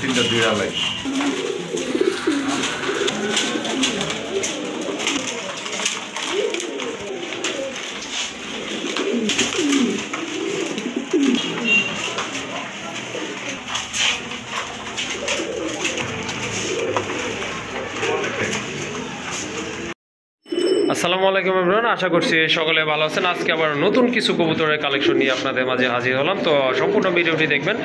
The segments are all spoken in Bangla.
3টা 2 আলাই আসসালামু আলাইকুম এভরিওয়ান, আশা করছি সকলে ভালো আছেন। আজকে আবার নতুন কিছু কবুতরের কালেকশন নিয়ে আপনাদের মাঝে হাজির হলাম। তো সম্পূর্ণ ভিডিওটি দেখবেন,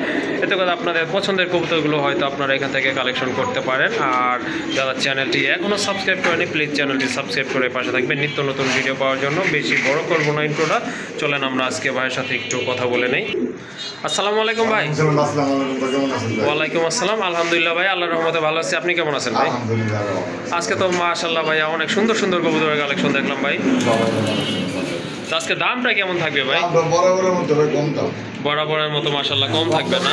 এতে করে আপনাদের পছন্দের কবুতরগুলো হয়তো আপনারা এখান থেকে কালেকশন করতে পারেন। আর যারা চ্যানেলটি এখনও সাবস্ক্রাইব করেনি, প্লিজ চ্যানেলটি সাবস্ক্রাইব করে পাশে থাকবেন নিত্য নতুন ভিডিও পাওয়ার জন্য। বেশি বড় করবো না ইন্ট্রোটা, চলেন আমরা আজকে ভাইয়ের সাথে একটু কথা বলে নেই। আসসালামু আলাইকুম ভাই। ওয়ালাইকুম আসসালাম। আলহামদুলিল্লাহ ভাই, আল্লাহর রহমতে ভালো আছি। আপনি কেমন আছেন ভাই? আজকে তো মাশাআল্লাহ ভাই অনেক সুন্দর সুন্দর কবুতরের কালেকশন দেখলাম ভাই। তো আজকে দামটা কেমন থাকবে ভাই? বরাবরের মতো মাশাআল্লাহ কম থাকবে না?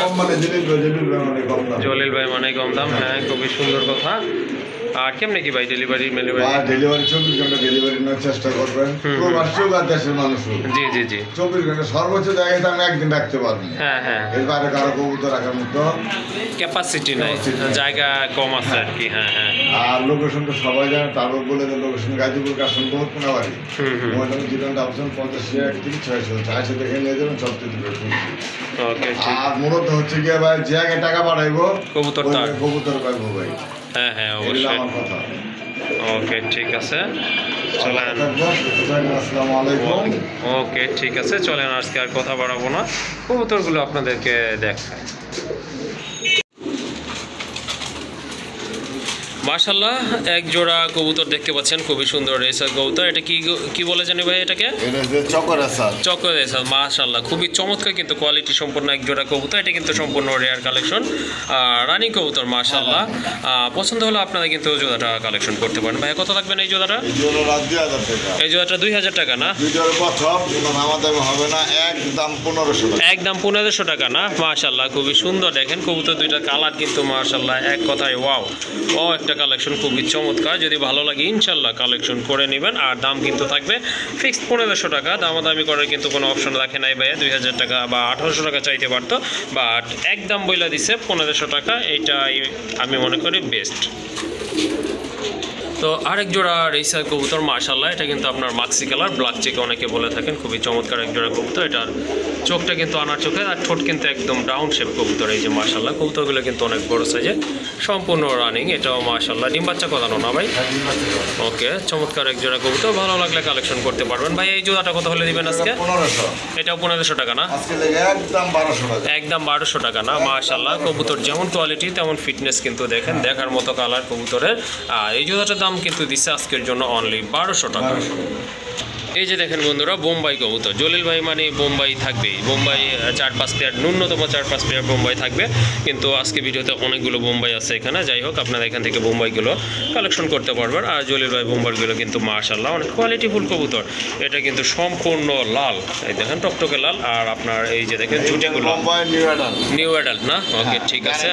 জলিল ভাই মানে কম দাম, হ্যাঁ খুবই সুন্দর কথা। আর কেমনে কি ভাই ডেলিভারি 24 ঘন্টা ডেলিভারি নেওয়ার চেষ্টা করবেন। প্রবাসীও বা দেশের মানুষও জি জি জি 24 ঘন্টা সর্বোচ্চ জায়গায় আমি একদিন রাখতে পারবো। হ্যাঁ হ্যাঁ, এর বাইরে কারো কবুতর রাখার মতো ক্যাপাসিটি নাই, জায়গা কম আছে আর কি। হ্যাঁ হ্যাঁ। আর লোকেশনটা সবাই জানে, তারপর বলে দেন লোকেশন গাজীপুর কাশন বহুত কোনাবাড়ি। মোবাইল জীবনটা অপশন 85 দেখে নিয়ে যাবেন সবচেয়ে বেশি। ওকে, আর মূলত হচ্ছে গিয়ে ভাই যে আগে টাকা পাঠাইবো কবুতর পাইবো ভাই। হ্যাঁ হ্যাঁ অবশ্যই। ওকে ঠিক আছে, চলেন। ওকে ঠিক আছে, চলেন আজকে আর কথা বাড়াবো না, কবুতরগুলো আপনাদেরকে দেখায়। মাশাআল্লাহ এক জোড়া কবুতর দেখতে পাচ্ছেন, খুবই সুন্দর রেসার কবুতর। এটা কি বলে জানি ভাই এটাকে? চকর রেসার। মাশাআল্লাহ খুবই চমৎকার কিন্তু কোয়ালিটি সম্পন্ন এক জোড়া কবুতর। এটা কিন্তু সম্পূর্ণ রেয়ার কালেকশন, রানিং কবুতর। মাশাআল্লাহ পছন্দ হলে আপনারা কিন্তু জোড়াটা কালেকশন করতে পারেন। ভাই কত লাগবে এই জোড়াটা? এই জোড়াটা 2000 টাকা না? হবে না, একদম 1500 টাকা। একদম 1500 টাকা না? মাশাআল্লাহ খুবই সুন্দর। দেখেন কবুতর দুইটা কালার কিন্তু মাশাআল্লাহ এক কথায় ওয়াও ও একটা কালেকশন, খুবই চমৎকার। যদি ভালো লাগে ইনশাল্লাহ কালেকশন করে নেবেন। আর দাম কিন্তু থাকবে ফিক্সড 1500 টাকা। দামাদামি করার কিন্তু কোনো অপশন রাখে নাই ভাইয়া। 2000 টাকা বা 1800 টাকা চাইতে পারতো, বাট একদম বইলা দিছে 1500 টাকা। এইটাই আমি মনে করি বেস্ট। তো আরেক জোড়া রেসার কবুতর মাশাআল্লাহ, এটা কিন্তু আপনার মাক্সি কালার ব্ল্যাক চেক অনেকে বলে থাকেন। খুবই চমৎকার এক জোড়া কবুতর। এটার চোখটা কিন্তু আনার চোখে, আর ঠোঁট কিন্তু একদম ডাউন শেপ কবুতর। এই যে মাশাআল্লাহ কবুতরগুলো কিন্তু অনেক বড় সাইজে, সম্পূর্ণ রানিং। এটাও মাশাআল্লাহ ডিম বাচ্চা করানো না ভাই? ওকে, চমৎকার এক জোড়া কবুতর। ভালো লাগলে কালেকশন করতে পারবেন। ভাই এই জোড়াটা কত হলে দিবেন আজকে? 1500। এটাও 1500 টাকা না? একদম 1200 টাকা। একদম 1200 টাকা না? মাশাআল্লাহ কবুতর যেমন কোয়ালিটি তেমন ফিটনেস কিন্তু দেখেন, দেখার মতো কালার কবুতরের। আর এই জোড়াটার দাম কিন্তু দিচ্ছে আজকের জন্য অনলি 1200 টাকা। এই যে দেখেন বন্ধুরা বোম্বাই কবুতর। জলিল ভাই মানে বোম্বাই থাকবেই। বোম্বাই 4-5 পেয়ার, ন্যূনতম 4-5 পেয়ার বোম্বাই থাকবে। কিন্তু আজকে ভিডিওতে অনেকগুলো বোম্বাই আছে এখানে। যাই হোক আপনারা এখান থেকে বোম্বাইগুলো কালেকশন করতে পারবেন। আর জলিল ভাই বোম্বাইগুলো কিন্তু মাশাআল্লাহ অনেক কোয়ালিটিফুল কবুতর। এটা কিন্তু সম্পূর্ণ লাল, এই দেখেন টকটকে লাল। আর আপনার এই যে দেখেন ঝুটিগুলো নিউ অ্যাডাল্ট না? ওকে ঠিক আছে।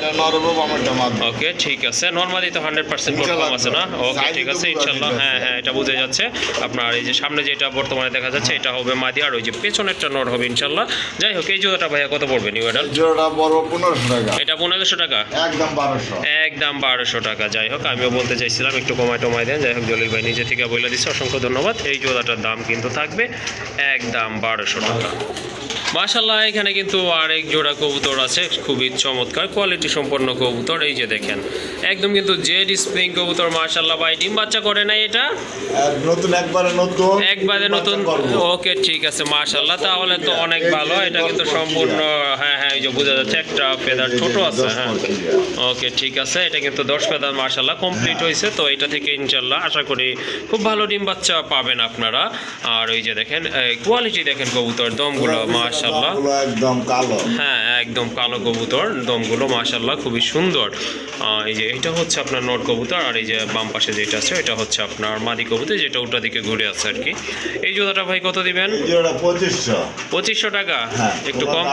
ওকে ঠিক আছে, নরমালি তো 100% কনফার্ম আছে না? ওকে ঠিক আছে ইনশাআল্লাহ। হ্যাঁ হ্যাঁ এটা বোঝা যাচ্ছে। আপনার এই যে সামনে যেটা বর্তমানে দেখা যাচ্ছে এটা হবে মাদি, আর ওই যে পেছনেরটা নর হবে ইনশাআল্লাহ। যাই হোক এই জোড়াটা ভাইয়া কত পড়বে নিউ অ্যাডাল্ট? জোড়াটা বড় 1500 টাকা। এটা 1500 টাকা? একদম 1200। একদম 1200 টাকা। যাই হোক আমিও বলতে চাইছিলাম একটু কমায় দেন। যাই হোক জলিল ভাই নিজে থেকে বলে দিচ্ছে, অসংখ্য ধন্যবাদ। এই জোড়াটার দাম কিন্তু থাকবে একদম 1200 টাকা। মাশাআল্লাহ এখানে কিন্তু আরেক জোড়া কবুতর আছে, খুবই চমৎকার কোয়ালিটি সম্পন্ন কবুতর। এই যে দেখেন একদম কিন্তু জেড স্প্রিং কবুতর। মাশাআল্লাহ ভাই ডিম বাচ্চা করে নাই এটা? নতুন একবারে নতুন। ওকে ঠিক আছে মাশাআল্লাহ, তাহলে তো অনেক ভালো। এটা কিন্তু সম্পূর্ণ হ্যাঁ হ্যাঁ এই যে বোঝা যাচ্ছে একটা ফেদার ছোট আছে। হ্যাঁ ওকে ঠিক আছে, এটা কিন্তু 10 ফেদার মাশাআল্লাহ কমপ্লিট হয়েছে। তো এটা থেকে ইনশাআল্লাহ আশা করি খুব ভালো ডিম বাচ্চা পাবেন আপনারা। আর ওই যে দেখেন কোয়ালিটি দেখেন কবুতর, দমগুলো মাশাআল্লাহ একদম কালো। হ্যাঁ একদম কালো কবুতর, দমগুলো মাশাআল্লাহ খুবই সুন্দর। এই যে এটা হচ্ছে আপনার নর কবুতর, আর এই যে বাম পাশে যেটা আছে এটা হচ্ছে আপনার মাদি কবুতর, যেটা উল্টা দিকে ঘুরে আছে আর কি। এই জোড়াটা ভাই কত দিবেন? 2500 টাকা। একটু কম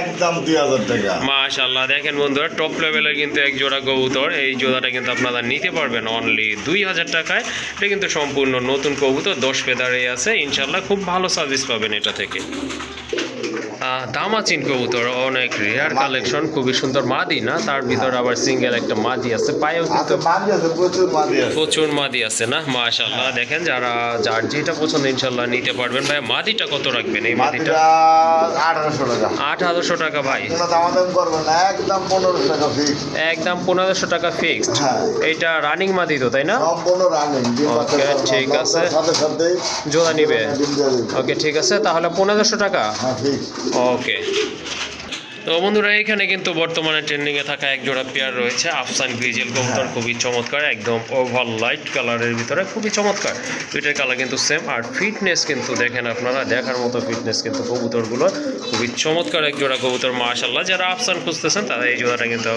একদম 2000 টাকা। মাশাআল্লাহ দেখেন বন্ধুরা টপ লেভেলের কিন্তু এক জোড়া কবুতর। এই জোড়াটা কিন্তু আপনারা নিতে পারবেন অনলি 2000 টাকায়। এটা কিন্তু সম্পূর্ণ নতুন কবুতর, 10 ফেদারে আছে ইনশাআল্লাহ। খুব ভালো সার্ভিস পাবেন এটা থেকে। দামাচিন কবুতর অনেক রেয়ার কালেকশন, খুবই সুন্দর মাদি না, তার ভিতর আবার সিঙ্গেল একটা মাদি আছে, পায়েও কিন্তু প্রচুর মাদি আছে না মাশাআল্লাহ। দেখেন যারা যার যেটা পছন্দ ইনশাল্লাহ নিতে পারবেন। ভাই মাদিটা কত রাখবেন? এই মাদিটা 1800 টাকা ভাই, একদম 1500 টাকা ফিক্স, একদম 1500 টাকা ফিক্সড। এটা রানিং মাদি তো তাই না? সম্পূর্ণ রানিং। ওকে ঠিক আছে, জোড়া নিবে। ওকে ঠিক আছে, তাহলে 1500 টাকা। ওকে তো বন্ধুরা এখানে কিন্তু বর্তমানে ট্রেন্ডিংয়ে থাকা এক জোড়া পেয়ার রয়েছে আফসান গ্রিজেল কবুতর, খুবই চমৎকার, একদম ওভার লাইট কালারের ভিতরে খুবই চমৎকার। দুইটার কালার কিন্তু সেম, আর ফিটনেস কিন্তু দেখেন আপনারা, দেখার মতো ফিটনেস কিন্তু কবুতরগুলো, খুবই চমৎকার এক জোড়া কবুতর মাশাআল্লাহ। যারা আফসান খুঁজতেছেন তারা এই জোড়াটা কিন্তু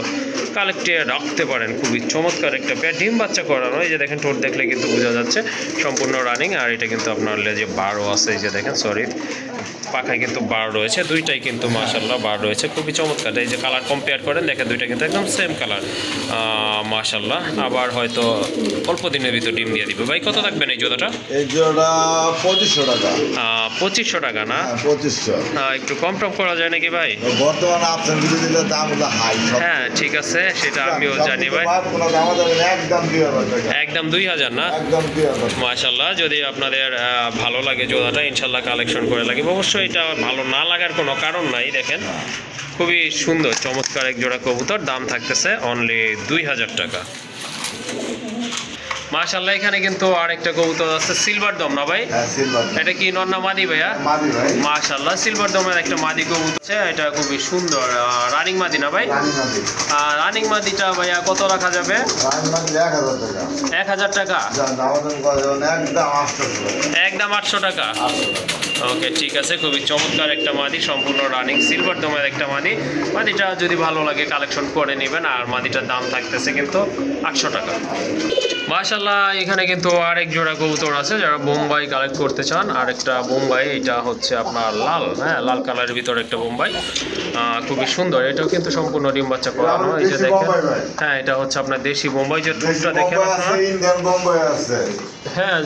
কালেক্টে রাখতে পারেন, খুবই চমৎকার একটা পেয়ার। ডিম বাচ্চা করানো, এই যে দেখেন ঠোঁট দেখলে কিন্তু বোঝা যাচ্ছে সম্পূর্ণ রানিং। আর এটা কিন্তু আপনার লেজে 12 আছে, এই যে দেখেন, সরি পাখায় কিন্তু 12 রয়েছে, দুইটাই কিন্তু মাশাআল্লাহ 12 রয়েছে, খুবই চমৎকার। এই যে কালার কম্পেয়ার করেন দেখেন, দুইটা কিন্তু একদম সেম কালার মাশাআল্লাহ। আবার হয়তো অল্প দিনের ভিতর ডিম দিয়ে দিবে। ভাই কত থাকবেন এই জোড়াটা? এই জোড়া 2500 টাকা। 2500 টাকা না? 2500। একটু কম টম করা যায় নাকি ভাই? বর্তমানে আপনার বিরোধীদের দাম হলো হাই। হ্যাঁ ঠিক আছে, সেটা আমিও জানি ভাই। একদম 2000 না? একদম 2000 মাশাআল্লাহ। যদি আপনাদের ভালো লাগে জোড়াটা ইনশাল্লাহ কালেকশন করে লাগবে। অবশ্যই এটা ভালো না লাগার কোনো কারণ নাই। দেখেন খুবই সুন্দর চমৎকার এক জোড়া কবুতর, দাম থাকতেছে অনলি 2000 টাকা। মাশাআল্লাহ এখানে কিন্তু আরেকটা কবুতর আছে, সিলভার দম না ভাই? হ্যাঁ সিলভার। এটা কি নর না মাদি ভাইয়া? মাদি ভাই। মাশাআল্লাহ সিলভার দমের একটা মাদি কবুতর আছে, এটা খুবই সুন্দর রানিং মাদি না ভাই? রানিং মাদি। রানিং মাদিটা ভাইয়া কত রাখা যাবে? রানিং মাদি 1000 টাকা। 1000 টাকা? একদম 800 টাকা। ওকে ঠিক আছে, খুবই চমৎকার একটা মাদি, সম্পূর্ণ রানিং সিলভার দমের একটা মাদি। মাদিটা যদি ভালো লাগে কালেকশন করে নেবেন, আর মাদিটার দাম থাকতেছে কিন্তু 800 টাকা। মাশাআল্লাহ এখানে কিন্তু আরেক জোড়া কবুতর আছে যারা বোম্বাই কালেক্ট করতে চান। আরেকটা বোম্বাই, এটা হচ্ছে আপনার লাল, হ্যাঁ লাল কালারের ভিতরে একটা বোম্বাই, খুবই সুন্দর। এটাও কিন্তু সম্পূর্ণ ডিম বাচ্চা করানো। এই যে দেখেন, হ্যাঁ এটা হচ্ছে আপনার দেশি বোম্বাই, যে ঠোঁটটা দেখেন আপনারা। ইন্ডিয়ান বোম্বাই আছে। হ্যাঁ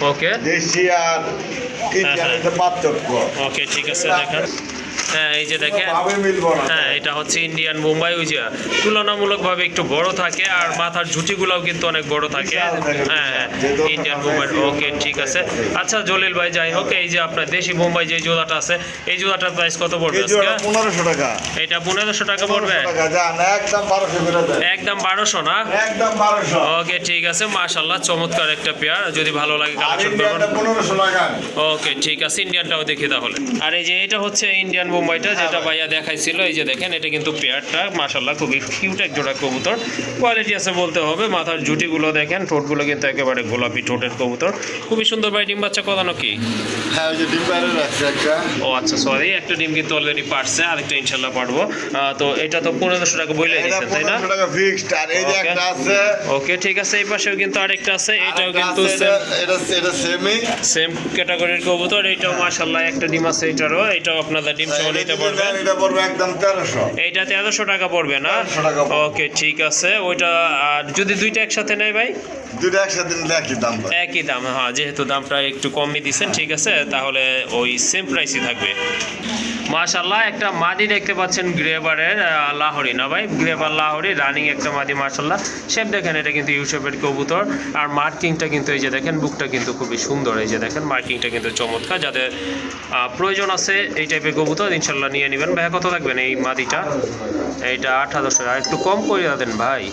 ওকে দেশি আর ইন্ডিয়ানের পার্থক্য। ওকে ঠিক আছে দেখেন, হ্যাঁ এই যে দেখেন, হ্যাঁ এটা হচ্ছে ইন্ডিয়ান বোম্বাই, ওই যে তুলনামূলকভাবে একটু বড় থাকে, আর মাথার ঝুঁটিগুলোও কিন্তু অনেক বড় থাকে। হ্যাঁ হ্যাঁ ইন্ডিয়ান বোম্বাই। ওকে ঠিক আছে। আচ্ছা জলিল ভাই যাই হোক, এই যে আপনার দেশি বোম্বাই যে জোড়াটা আছে, এই জোড়াটার প্রাইস কত পড়বে? 1500 টাকা। এটা 1500 টাকা পড়বে? একদম 1200 করে দেন। একদম 1200 না? একদম 1200। ওকে ঠিক আছে মাশাআল্লাহ, চমৎকার একটা পেয়ার, যদি ভালো লাগে কালেকশন করবেন। 1500 টাকা। ওকে ঠিক আছে, ইন্ডিয়ানটাও দেখি তাহলে। আর এই যে এটা হচ্ছে ইন্ডিয়ান বোম্বাইটা যেটা ভাইয়া দেখাইছিল, এই যে দেখেন, এটা কিন্তু পেয়ারটা মাশাআল্লাহ খুবই কিউট এক জোড়া কবুতর, কোয়ালিটি আছে বলতে হবে। মাথার জুটিগুলো দেখেন, ঠোঁটগুলো কিন্তু একেবারে গোলাপি ঠোঁটের কবুতর, খুবই সুন্দর। ভাই ডিম বাচ্চা করানো কি? হ্যাঁ ওই যে ডিম পাড়ে রাখছে একটা। ও আচ্ছা সরি, একটা ডিম কিন্তু অলরেডি পারছে, আরেকটা ইনশাআল্লাহ পারবো। তো এটা তো 1500 টাকা বইলাই দিয়েছেন তাই না? 1500 টাকা ফিক্সড। আর এই যে একটা আছে। ওকে ঠিক আছে, এই পাশেও কিন্তু আরেকটা আছে, এটাও কিন্তু এটা সেমই সেম ক্যাটাগরির কবুতর। এটাও মাশাআল্লাহ একটা ডিম আছে, এটারও, এটাও আপনাদের ডিম সহ নিতে পারবেন। এটা পড়বে একদম 1300। এইটা 1300 টাকা পড়বে না? ওকে ঠিক আছে। ওইটা আর যদি দুইটা একসাথে নেয় ভাই? দুটো একসাথে নিলে একই দাম। একই দাম, হ্যাঁ যেহেতু দামটা একটু কমই দিচ্ছেন, ঠিক আছে তাহলে ওই সেম প্রাইসই থাকবে। মাশাআল্লাহ একটা মাদি দেখতে পাচ্ছেন গ্রেবারের, লাহোরি না ভাই? গ্রেবার লাহোরি রানিং একটা মাদি মাশাআল্লাহ। শেপ দেখেন, এটা কিন্তু ইউ শেপের কবুতর, আর মার্কিংটা কিন্তু এই যে দেখেন, বুকটা কিন্তু খুবই সুন্দর, এই যে দেখেন মার্কিংটা কিন্তু চমৎকার। যাদের প্রয়োজন আছে এই টাইপের কবুতর ইনশাল্লাহ নিয়ে নেবেন। ভাই কত থাকবেন এই মাদিটা? এইটা 8000। আর একটু কম করে দেন ভাই।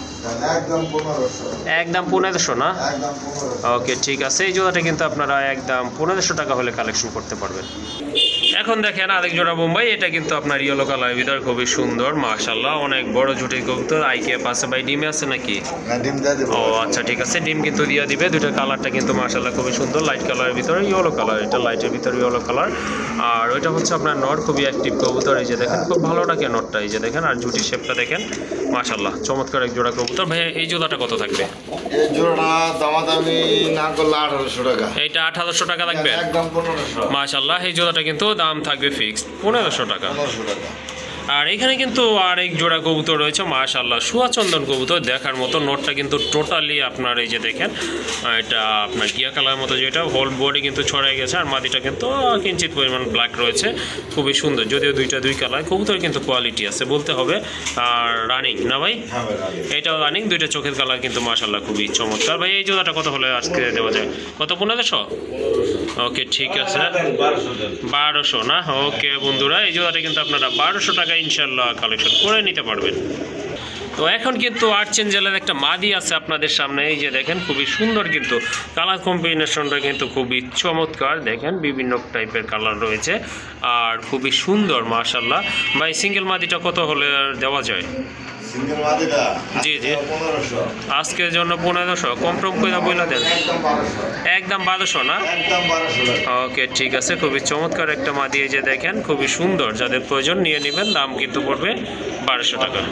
একদম 1500। একদম 1500 না? একদম 1500। ওকে ঠিক আছে, এই জোড়াটা কিন্তু আপনারা একদম 1500 টাকা হলে কালেকশন করতে পারবেন। এখন দেখেন আরেক জোড়া বোম্বাই, এটা কিন্তু আপনার ইয়েলো কালারের ভিতর, খুবই সুন্দর মাশাআল্লাহ, অনেক বড় ঝুটি কবুতর। আইকে পাশে ভাই ডিমে আছে নাকি? না ডিম দিয়ে দেব। ও আচ্ছা ঠিক আছে, ডিম কিন্তু দিয়ে দিবে। দুটো কালারটা কিন্তু মাশাআল্লাহ খুবই সুন্দর, লাইট কালারের ভিতরে ইয়েলো কালার, এটা লাইটের ভিতরে ইয়েলো কালার। আর ওইটা হচ্ছে আপনার নর, খুবই অ্যাক্টিভ কবুতর, এই যে দেখেন খুব ভালো লাগে নরটা, এই যে দেখেন, আর ঝুটির শেপটা দেখেন মাশাআল্লাহ, চমৎকার এক জোড়া কবুতর। ভাই এই জোড়াটা কত থাকবে? এই জোড়া দামাদামি না করলে 1800 টাকা। এইটা 1800 টাকা থাকবে? একদম 1500। মাশাআল্লাহ এই জোড়াটা কিন্তু দাম থাকবে ফিক্সড 1500 টাকা। 1500 টাকা। আর এখানে কিন্তু আরেক জোড়া কবুতর রয়েছে মাশাআল্লাহ, সুয়াচন্দন কবুতর দেখার মতো। নোটটা কিন্তু টোটালি আপনার এই যে দেখেন এটা আপনার গিয়া কালার মতো, যেটা হোল বডি কিন্তু ছড়াই গেছে, আর মাদিটা কিন্তু কিঞ্চিত পরিমাণ ব্ল্যাক রয়েছে, খুবই সুন্দর। যদিও দুই কালার কবুতর কিন্তু কোয়ালিটি আছে বলতে হবে। আর রানিং না ভাই? এটাও রানিং, দুইটা চোখের কালার কিন্তু মাশাআল্লাহ খুবই চমৎকার। ভাই এই জোড়াটা কত হলে আজকে দেওয়া যায়? কত? 1500? ওকে ঠিক আছে, 1200 না? ওকে বন্ধুরা, এই জোড়াটা কিন্তু আপনারা 1200 টাকা ইনশাল্লাহ কালেকশন করে নিতে পারবেন। তো এখন কিন্তু আর্চেঞ্জেলের একটা মাদি আছে আপনাদের সামনে, এই যে দেখেন খুবই সুন্দর, কিন্তু কালার কম্বিনেশনটা কিন্তু খুবই চমৎকার। দেখেন বিভিন্ন টাইপের কালার রয়েছে আর খুবই সুন্দর মাশাআল্লাহ। ভাই সিঙ্গেল মাদিটা কত হলে দেওয়া যায়? সিঙ্গেল মাদিটা জি 1500 আজকের জন্য 1500 কম টম করে বলে দেন। একদম 1200 না? একদম 1200। ওকে ঠিক আছে, খুবই চমৎকার একটা মাদি, এই যে দেখেন খুবই সুন্দর, যাদের প্রয়োজন নিয়ে নেবেন। দাম কিন্তু পড়বে 1200 টাকা।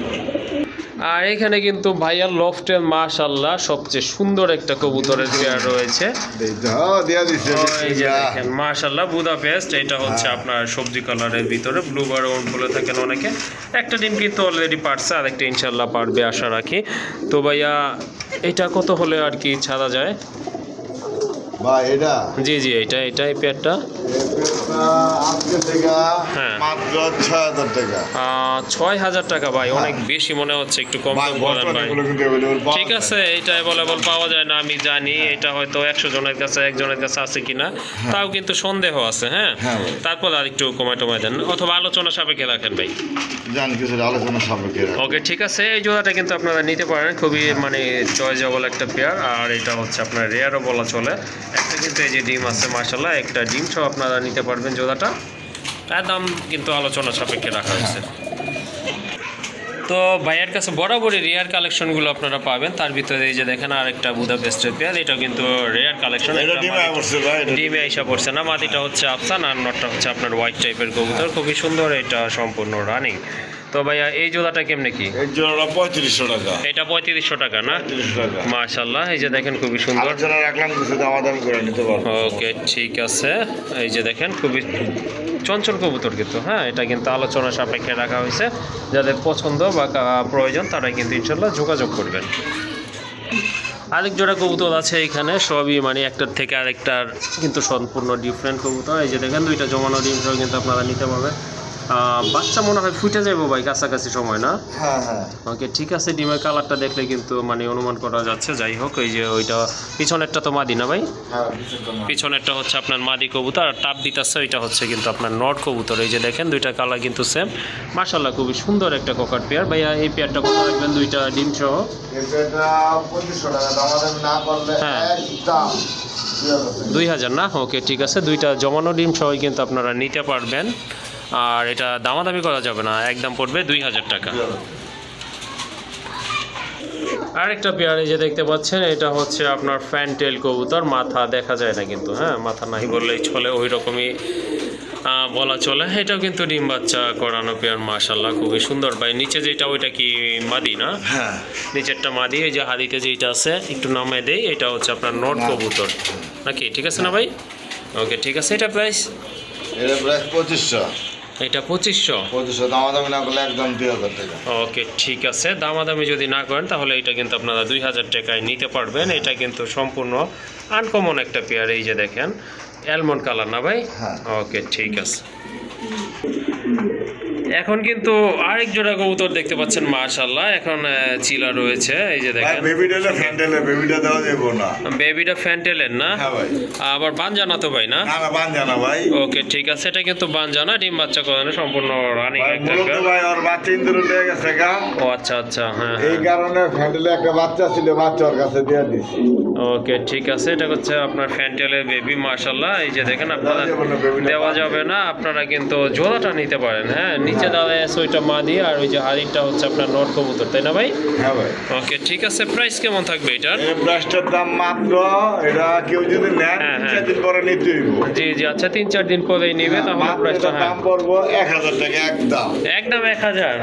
আর এখানে কিন্তু ভাইয়ার লফটের মাশাআল্লাহ সবচেয়ে সুন্দর একটা কবুতরের পেয়ার রয়েছে, এই যে দেখেন মাশাআল্লাহ বুদাপেস্ট। এটা হচ্ছে আপনার সবজি কালারের ভিতরে, ব্লু বারন বলে থাকেন অনেকে। একটা ডিম কিন্তু অলরেডি পারছে, আর একটা ইনশাল্লাহ পারবে আশা রাখি। তো ভাইয়া এটা কত হলে আর কি ছাড়া যায়? ভাই এটা জি এই পেয়ারটা আজকে থেকে হ্যাঁ মাত্র 6000 টাকা। 6000 টাকা ভাই, অনেক বেশি মনে হচ্ছে, একটু কম বলেন ভাই। ঠিক আছে, এটা অ্যাভেলেবল পাওয়া যায় না আমি জানি, এটা হয়তো 100 জনের কাছে একজনের কাছে আছে কিনা তাও কিন্তু সন্দেহ আছে। হ্যাঁ তারপর আর একটু কমায় দেন, অথবা আলোচনা সাপেক্ষে রাখেন ভাই। জানি কিছু আলোচনা সাপেক্ষে। ওকে ঠিক আছে, এই জোড়াটা কিন্তু আপনারা নিতে পারেন, খুবই মানে চয়েজেবল একটা পেয়ার। আর এটা হচ্ছে আপনার রেয়ারও বলা চলে। একটা কিন্তু এই যে ডিম আছে মাশাআল্লাহ, একটা ডিম সহ আপনারা নিতে পারবেন জোড়াটা। তার দাম কিন্তু আলোচনা সাপেক্ষে রাখা হয়েছে। তো ভাইয়ের কাছে বরাবরই রেয়ার কালেকশনগুলো আপনারা পাবেন। তার ভিতরে এই যে দেখেন আরেকটা বুদাপেস্টের পেয়ার, এটাও কিন্তু রেয়ার কালেকশন। ডিমে আইসা পড়ছে না, মাদিটা হচ্ছে আফসান আর নটটা হচ্ছে আপনার হোয়াইট টাইপের কবুতর, খুবই সুন্দর। এটা সম্পূর্ণ রানিং। তো ভাইয়া এই জোড়াটা কেমনে কি? এই জোড়াটা 3500 টাকা। এটা 3500 টাকা না? 3500 টাকা মাশাআল্লাহ, এই যে দেখেন খুবই সুন্দর। আলোচনা রাখলাম, কিছু দামাদামি করে নিতে পারবো। ওকে ঠিক আছে, এই যে দেখেন খুবই চঞ্চল কবুতর কিন্তু। হ্যাঁ এটা কিন্তু আলোচনা সাপেক্ষে রাখা হয়েছে, যাদের পছন্দ বা প্রয়োজন তারাই কিন্তু ইনশাল্লাহ যোগাযোগ করবেন। আরেক জোড়া কবুতর আছে এখানে, সবই মানে একটার থেকে আরেকটার কিন্তু সম্পূর্ণ ডিফারেন্ট কবুতর। এই যে দেখেন দুইটা জমানো ডিম সহ কিন্তু আপনারা নিতে পারবেন। বাচ্চা মনে হয় ফুটে যাবো ভাই কাছাকাছি সময় না? হ্যাঁ ওকে ঠিক আছে, ডিমের কালারটা দেখলে কিন্তু মানে অনুমান করা যাচ্ছে। যাই হোক, এই যে ওইটা পিছনেরটা তো মাদি না ভাই? পিছনেরটা হচ্ছে আপনার মাদি কবুতর, আর টাপ দিতেছে ওইটা হচ্ছে কিন্তু আপনার নট কবুতর। এই যে দেখেন দুইটা কালার কিন্তু সেম মাশাআল্লাহ, খুবই সুন্দর একটা কোকার পেয়ার। ভাইয়া এই পেয়ারটা কত রাখবেন দুইটা ডিম সহ? হ্যাঁ 2000 না? ওকে ঠিক আছে, দুইটা জমানো ডিম সহ কিন্তু আপনারা নিতে পারবেন। আর এটা দামাদামি করা যাবে না, একদম পড়বে 2000 টাকা। আরেকটা পেয়ার এই যে দেখতে পাচ্ছেন, এটা হচ্ছে আপনার ফ্যানটেল কবুতর। মাথা দেখা যায় না কিন্তু, হ্যাঁ মাথা নাই বললেই চলে, ওই রকমই বলা চলে। এটাও কিন্তু ডিম বাচ্চা করানো পেয়ার মাশাআল্লাহ, খুবই সুন্দর। ভাই নিচে যেটা ওইটা কি মাদি না? হ্যাঁ নিচেরটা মাদি, এই যে হাদিতে যেটা আছে একটু নামায় দেই, এটা হচ্ছে আপনার নট কবুতর নাকি? ঠিক আছে না ভাই? ওকে ঠিক আছে, এটা প্রাইস? এটা প্রাইস 2500। এটা 2500 দামাদামি না করলে একদম 2000 টাকা। ওকে ঠিক আছে, দামাদামি যদি না করেন তাহলে এটা কিন্তু আপনারা 2000 টাকায় নিতে পারবেন। এটা কিন্তু সম্পূর্ণ আনকমন একটা পেয়ার, এই যে দেখেন অ্যালমন্ড কালার না ভাই? ওকে ঠিক আছে। এখন কিন্তু আরেক জোড়া কবুতর দেখতে পাচ্ছেন মাশাআল্লাহ, এখন চিলা রয়েছে। এই যে দেখেন বেবিটা দেওয়া যাবে না, বেবিটা ফ্যান্টেলের না? হ্যাঁ ভাই। আবার বানজানা তো ভাই না? না বানজানা ভাই। ওকে ঠিক আছে, এটা কিন্তু বানজানা, ডিম বাচ্চা করানো, সম্পূর্ণ রানিং একটা ভাই। আর বাচ্চা ইন্দুর উঠে গেছে গা। ও আচ্ছা হ্যাঁ, এই কারণে ফ্যান্টেলে একটা বাচ্চা ছিল, বাচ্চার কাছে দিয়ে দিছি। ওকে ঠিক আছে, এটা হচ্ছে আপনার ফ্যান্টেলের বেবি মাশাআল্লাহ। এই যে দেখেন আপনারা দেওয়া যাবে না, আপনারা কিন্তু জোড়াটা নিতে পারেন। হ্যাঁ নিচে দাঁড়ায় আছে ওইটা মাদি, আর ওই যে হাড়িটা হচ্ছে আপনার নট কবুতর, তাই না ভাই? হ্যাঁ ভাই। ওকে ঠিক আছে, প্রাইস কেমন থাকবে এটার? এই প্রাইসটার দাম মাত্র, এটা কেউ যদি নেন 3-4 দিন পরে নিতে হইব। জি আচ্ছা 3-4 দিন পরেই নেবে, তাহলে প্রাইসটা দাম পড়বো 1000 টাকা একদম 1000। একদম 1000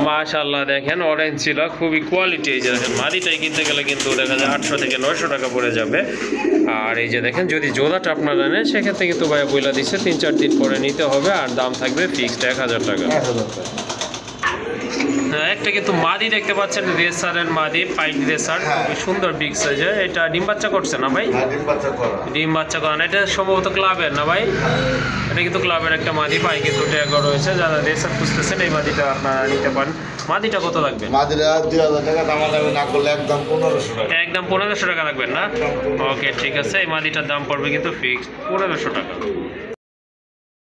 মাশাআল্লাহ দেখেন অরেঞ্জ ছিল, খুবই কোয়ালিটি। এই যে দেখেন মাদিটাই কিনতে গেলে কিন্তু দেখা যায় 800 থেকে থেকে 900 টাকা পড়ে যাবে। আর এই যে দেখেন যদি জোড়াটা আপনারা নেন সেক্ষেত্রে কিন্তু ভাইয়া বইলা দিচ্ছে 3-4 দিন পরে নিতে হবে, আর দাম থাকবে ফিক্সড 1000 টাকা। একটা কিন্তু মাদি দেখতে পাচ্ছেন, রেসারের মাদি, পাইক রেসার, খুবই সুন্দর বিগ সাইজের। এটা ডিম বাচ্চা করছে না ভাই? ডিম বাচ্চা করা না, এটা সম্ভবত ক্লাবের না ভাই? এটা কিন্তু ক্লাবের একটা মাদি, পাইকে দুটো এগো রয়েছে। যারা রেসার খুঁজতেছেন এই মাদিটা আপনারা নিতে পারেন। মাদিটা কত লাগবে? মাদিরা 2000 টাকা দাম লাগবে, না করলে একদম 1500 টাকা। একদম 1500 টাকা লাগবে না? ওকে ঠিক আছে, এই মাদিটার দাম পড়বে কিন্তু ফিক্সড 1500 টাকা।